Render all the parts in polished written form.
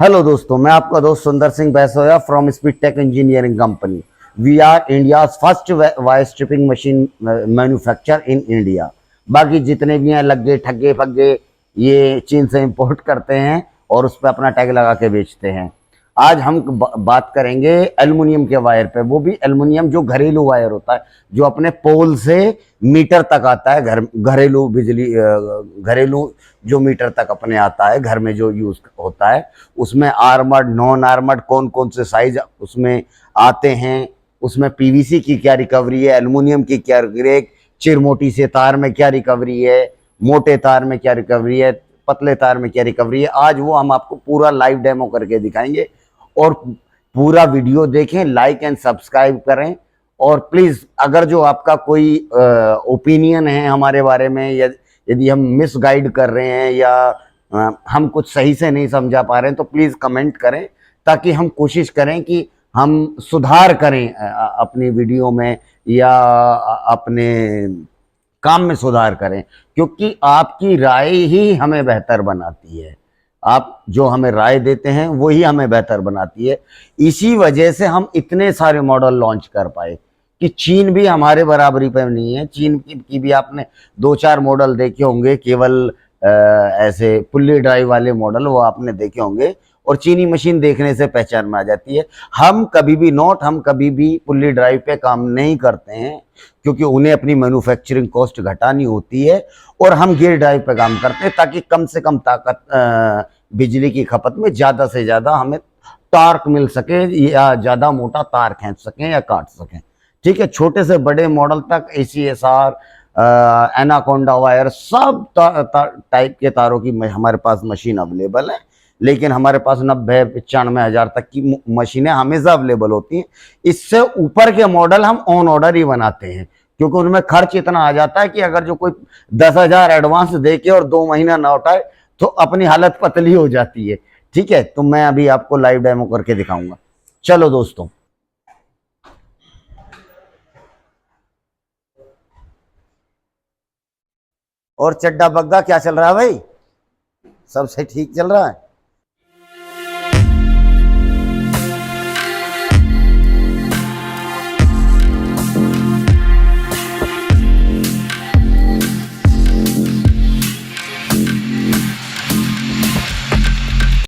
Hello दोस्तों, मैं आपका दोस्त Sundar Singh Baisoya from speed tech engineering company. We are India first wire stripping machine manufacture in India. बाकी जितने भी हैं लग्गे ठग्गे फग्गे ये चीन से इंपोर्ट करते हैं और उस पर अपना टैग लगा के बेचते हैं। आज हम बात करेंगे एल्युमिनियम के वायर पे, वो भी एल्युमिनियम जो घरेलू वायर होता है, जो अपने पोल से मीटर तक आता है। घरेलू बिजली घरेलू जो मीटर तक अपने आता है, घर में जो यूज होता है, उसमें आर्मर्ड नॉन आर्मर्ड कौन कौन से साइज उसमें आते हैं, उसमें पीवीसी की क्या रिकवरी है, एल्युमिनियम की क्या रिकवरी, चिरमोटी से तार में क्या रिकवरी है, मोटे तार में क्या रिकवरी है, पतले तार में क्या रिकवरी है। आज वो हम आपको पूरा लाइव डेमो करके दिखाएंगे और पूरा वीडियो देखें, लाइक एंड सब्सक्राइब करें। और प्लीज अगर जो आपका कोई ओपिनियन है हमारे बारे में, या यदि हम मिस गाइड कर रहे हैं या हम कुछ सही से नहीं समझा पा रहे हैं, तो प्लीज कमेंट करें, ताकि हम कोशिश करें कि हम सुधार करें अपनी वीडियो में या अपने काम में सुधार करें, क्योंकि आपकी राय ही हमें बेहतर बनाती है। आप जो हमें राय देते हैं वही हमें बेहतर बनाती है। इसी वजह से हम इतने सारे मॉडल लॉन्च कर पाए कि चीन भी हमारे बराबरी पर नहीं है। चीन की भी आपने दो चार मॉडल देखे होंगे, केवल ऐसे पुल्ली ड्राइव वाले मॉडल वो आपने देखे होंगे, और चीनी मशीन देखने से पहचान में आ जाती है। हम कभी भी पुल्ली ड्राइव पे काम नहीं करते हैं, क्योंकि उन्हें अपनी मैन्युफैक्चरिंग कॉस्ट घटानी होती है, और हम गियर ड्राइव पे काम करते हैं ताकि कम से कम ताकत बिजली की खपत में ज़्यादा से ज़्यादा हमें टार्क मिल सके, या ज़्यादा मोटा तार खींच सकें या काट सकें। ठीक है, छोटे से बड़े मॉडल तक ACSR, एनाकोंडा वायर, सब टाइप के तारों की हमारे पास मशीन अवेलेबल है। लेकिन हमारे पास 90-95 हज़ार तक की मशीनें हमेशा अवेलेबल होती हैं। इससे ऊपर के मॉडल हम ऑन ऑर्डर ही बनाते हैं, क्योंकि उनमें खर्च इतना आ जाता है कि अगर जो कोई 10,000 एडवांस दे के और 2 महीना ना उठाए तो अपनी हालत पतली हो जाती है। ठीक है, तो मैं अभी आपको लाइव डेमो करके दिखाऊंगा। चलो दोस्तों, और चड्डा बग्गा क्या चल रहा है भाई? सबसे ठीक चल रहा है।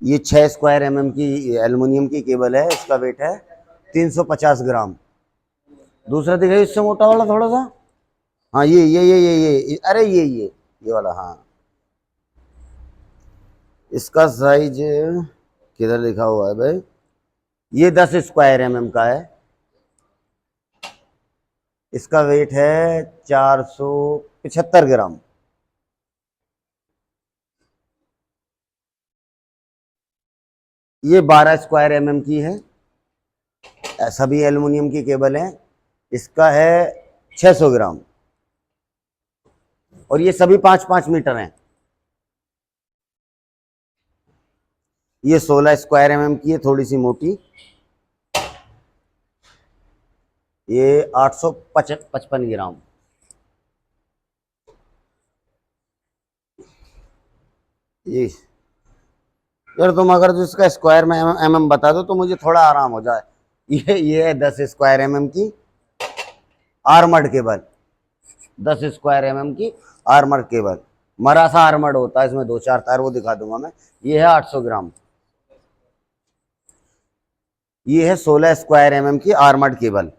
ये 6 स्क्वायर mm की एल्युमिनियम की केबल है। इसका वेट है 350 ग्राम। दूसरा दिखाइए, इससे मोटा वाला थोड़ा सा। हाँ, ये अरे ये वाला। हाँ, इसका साइज किधर लिखा हुआ है भाई? ये 10 स्क्वायर mm का है। इसका वेट है 475 ग्राम। ये 12 स्क्वायर mm की है। सभी एल्युमिनियम की केबल है। इसका है 600 ग्राम, और ये सभी 5-5 मीटर हैं। ये 16 स्क्वायर mm की है, थोड़ी सी मोटी। ये 855 ग्राम। ये यार, तुम अगर जो इसका स्क्वायर में mm बता दो तो मुझे थोड़ा आराम हो जाए। ये है 10 स्क्वायर mm की आर्मर्ड केबल। 10 स्क्वायर mm की आर्मर्ड केबल। मरासा आर्मर्ड होता है, इसमें 2-4 तार, वो दिखा दूंगा मैं। ये है 800 ग्राम। ये है 16 स्क्वायर mm की आर्मर्ड केबल,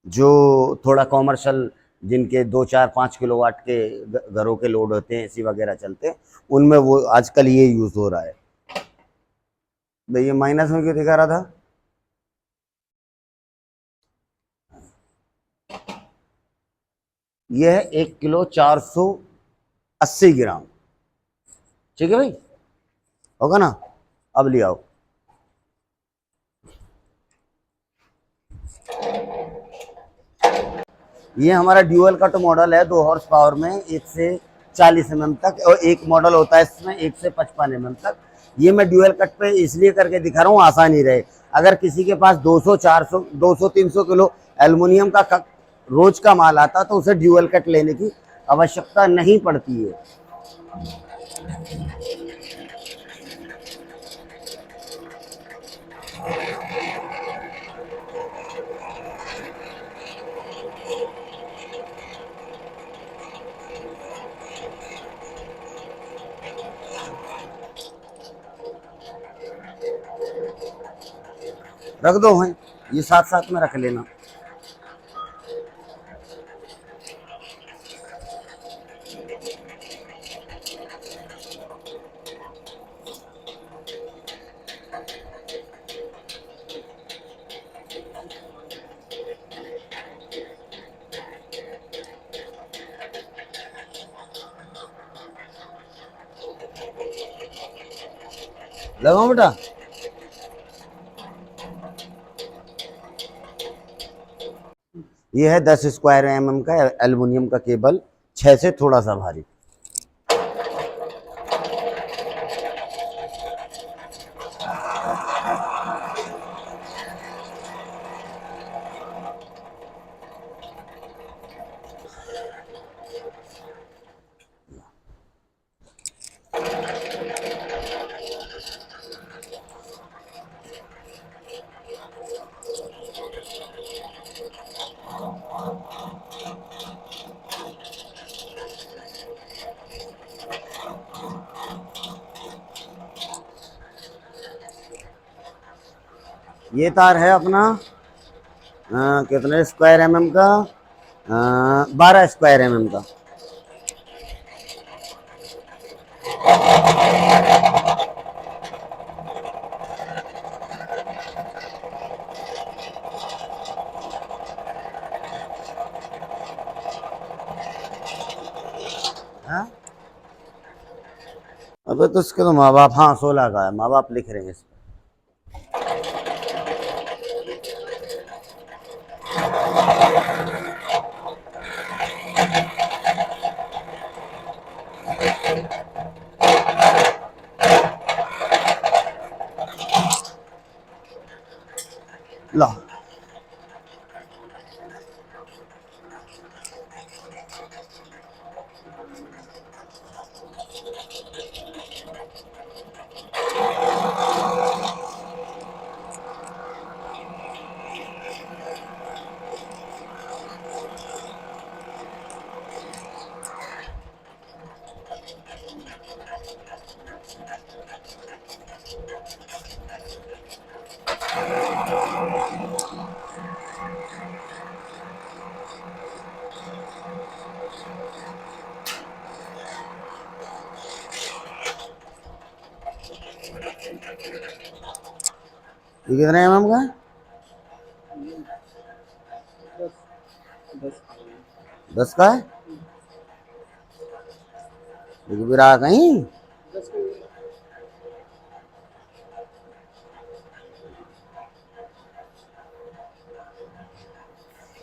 जो थोड़ा कॉमर्शियल, जिनके 2-4-5 किलोवाट के घरों के लोड होते हैं, AC वगैरह चलते हैं, उनमें वो आजकल ये यूज हो रहा है। भाई ये माइनस में क्यों दिखा रहा था? यह है 1 किलो 480 ग्राम। ठीक है भाई, होगा ना? अब ले आओ। ये हमारा ड्यूअल कट मॉडल है, 2 हॉर्स पावर में 1 से 40 mm तक, और एक मॉडल होता है इसमें 1 से 55 mm तक। ये मैं ड्यूअल कट पे इसलिए करके दिखा रहा हूँ, आसानी रहे। अगर किसी के पास 200-400 200-300 किलो एल्युमिनियम का रोज का माल आता तो उसे ड्यूअल कट लेने की आवश्यकता नहीं पड़ती है। रख दो हैं, ये साथ साथ में रख लेना। लगाओ बेटा। ये है 10 स्क्वायर mm का एल्युमिनियम का केबल, 6 से थोड़ा सा भारी। ये तार है अपना कितने स्क्वायर mm का, 12 स्क्वायर mm का। हाँ? अबे तो इसके तो माँ बाप, हाँ 16 का है, माँ बाप लिख रहे हैं इस पे। ला, ये कितने mm का है? 10 का है? देखो भी रहा कहीं।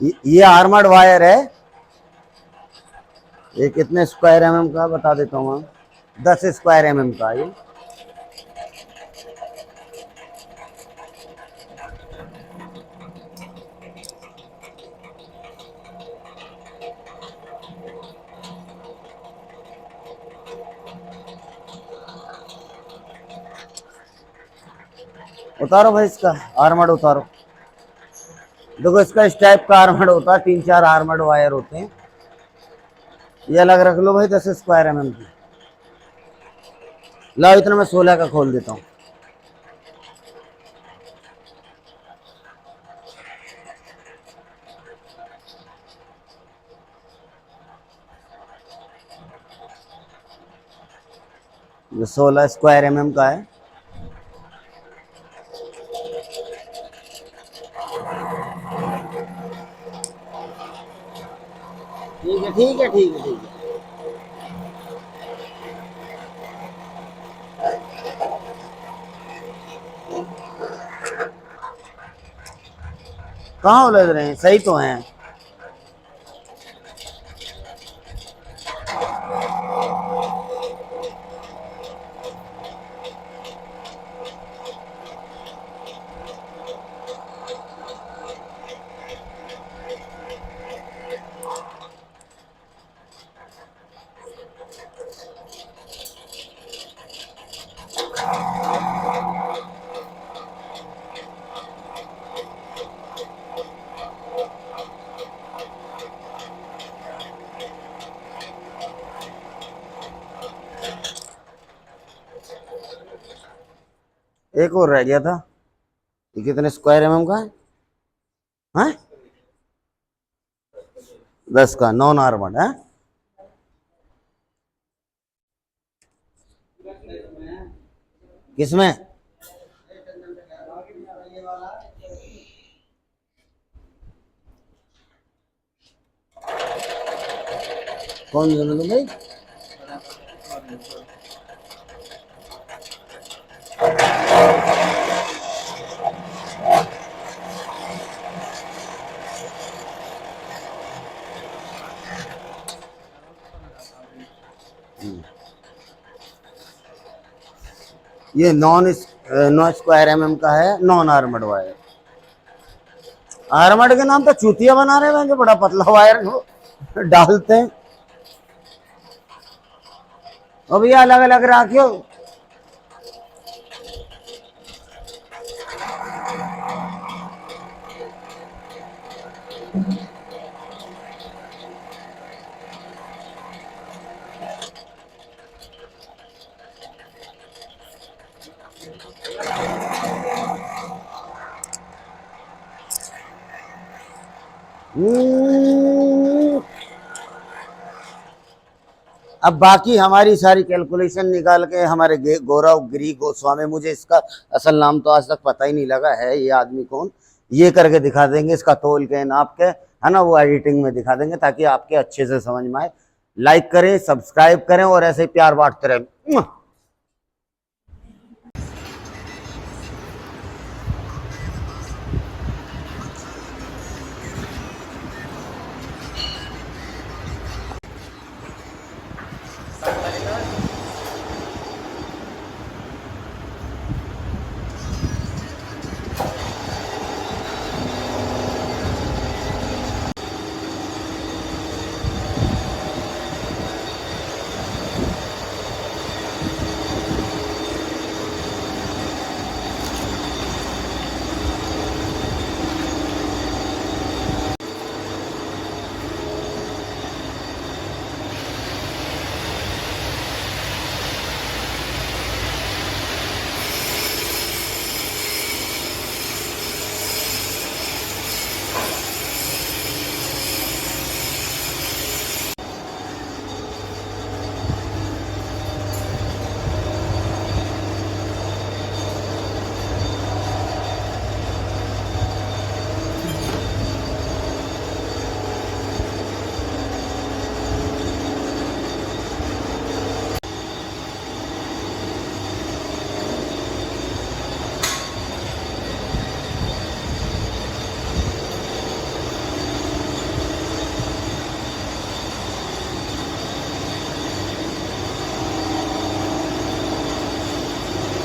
ये आर्मर्ड वायर है। ये कितने स्क्वायर mm का बता देता हूँ, 10 स्क्वायर mm का ये। उतारो भाई इसका आर्मर्ड उतारो। देखो इसका इस टाइप का आर्मर्ड होता है, 3-4 आर्मर्ड वायर होते हैं। ये अलग रख लो भाई 10 स्क्वायर mm की। लाओ इतना मैं 16 का खोल देता हूँ। ये 16 स्क्वायर mm का है। ठीक है ठीक है ठीक है ठीक है। कहाँ उलझ रहे हैं, सही तो हैं। एक और रह गया था। ये कितने स्क्वायर एमएम का है? हाँ, 10 का नॉन आर्मर्ड है। किसमें? कौन दोनों तुम भाई? ये नॉन स्क्वायर एमएम का है, नॉन आर्मर्ड वायर। आर्मर्ड के नाम तो चूतिया बना रहे हैं जो बड़ा पतला वायर डालते हैं। और भैया अलग अलग रखियो। अब बाकी हमारी सारी कैलकुलेशन निकाल के हमारे गौरव गिरी गोस्वामी, मुझे इसका असल नाम तो आज तक पता ही नहीं लगा है ये आदमी कौन, ये करके दिखा देंगे, इसका तोल के नाप के है ना, वो एडिटिंग में दिखा देंगे ताकि आपके अच्छे से समझ में आए। लाइक करें, सब्सक्राइब करें और ऐसे प्यार बांटते रहें।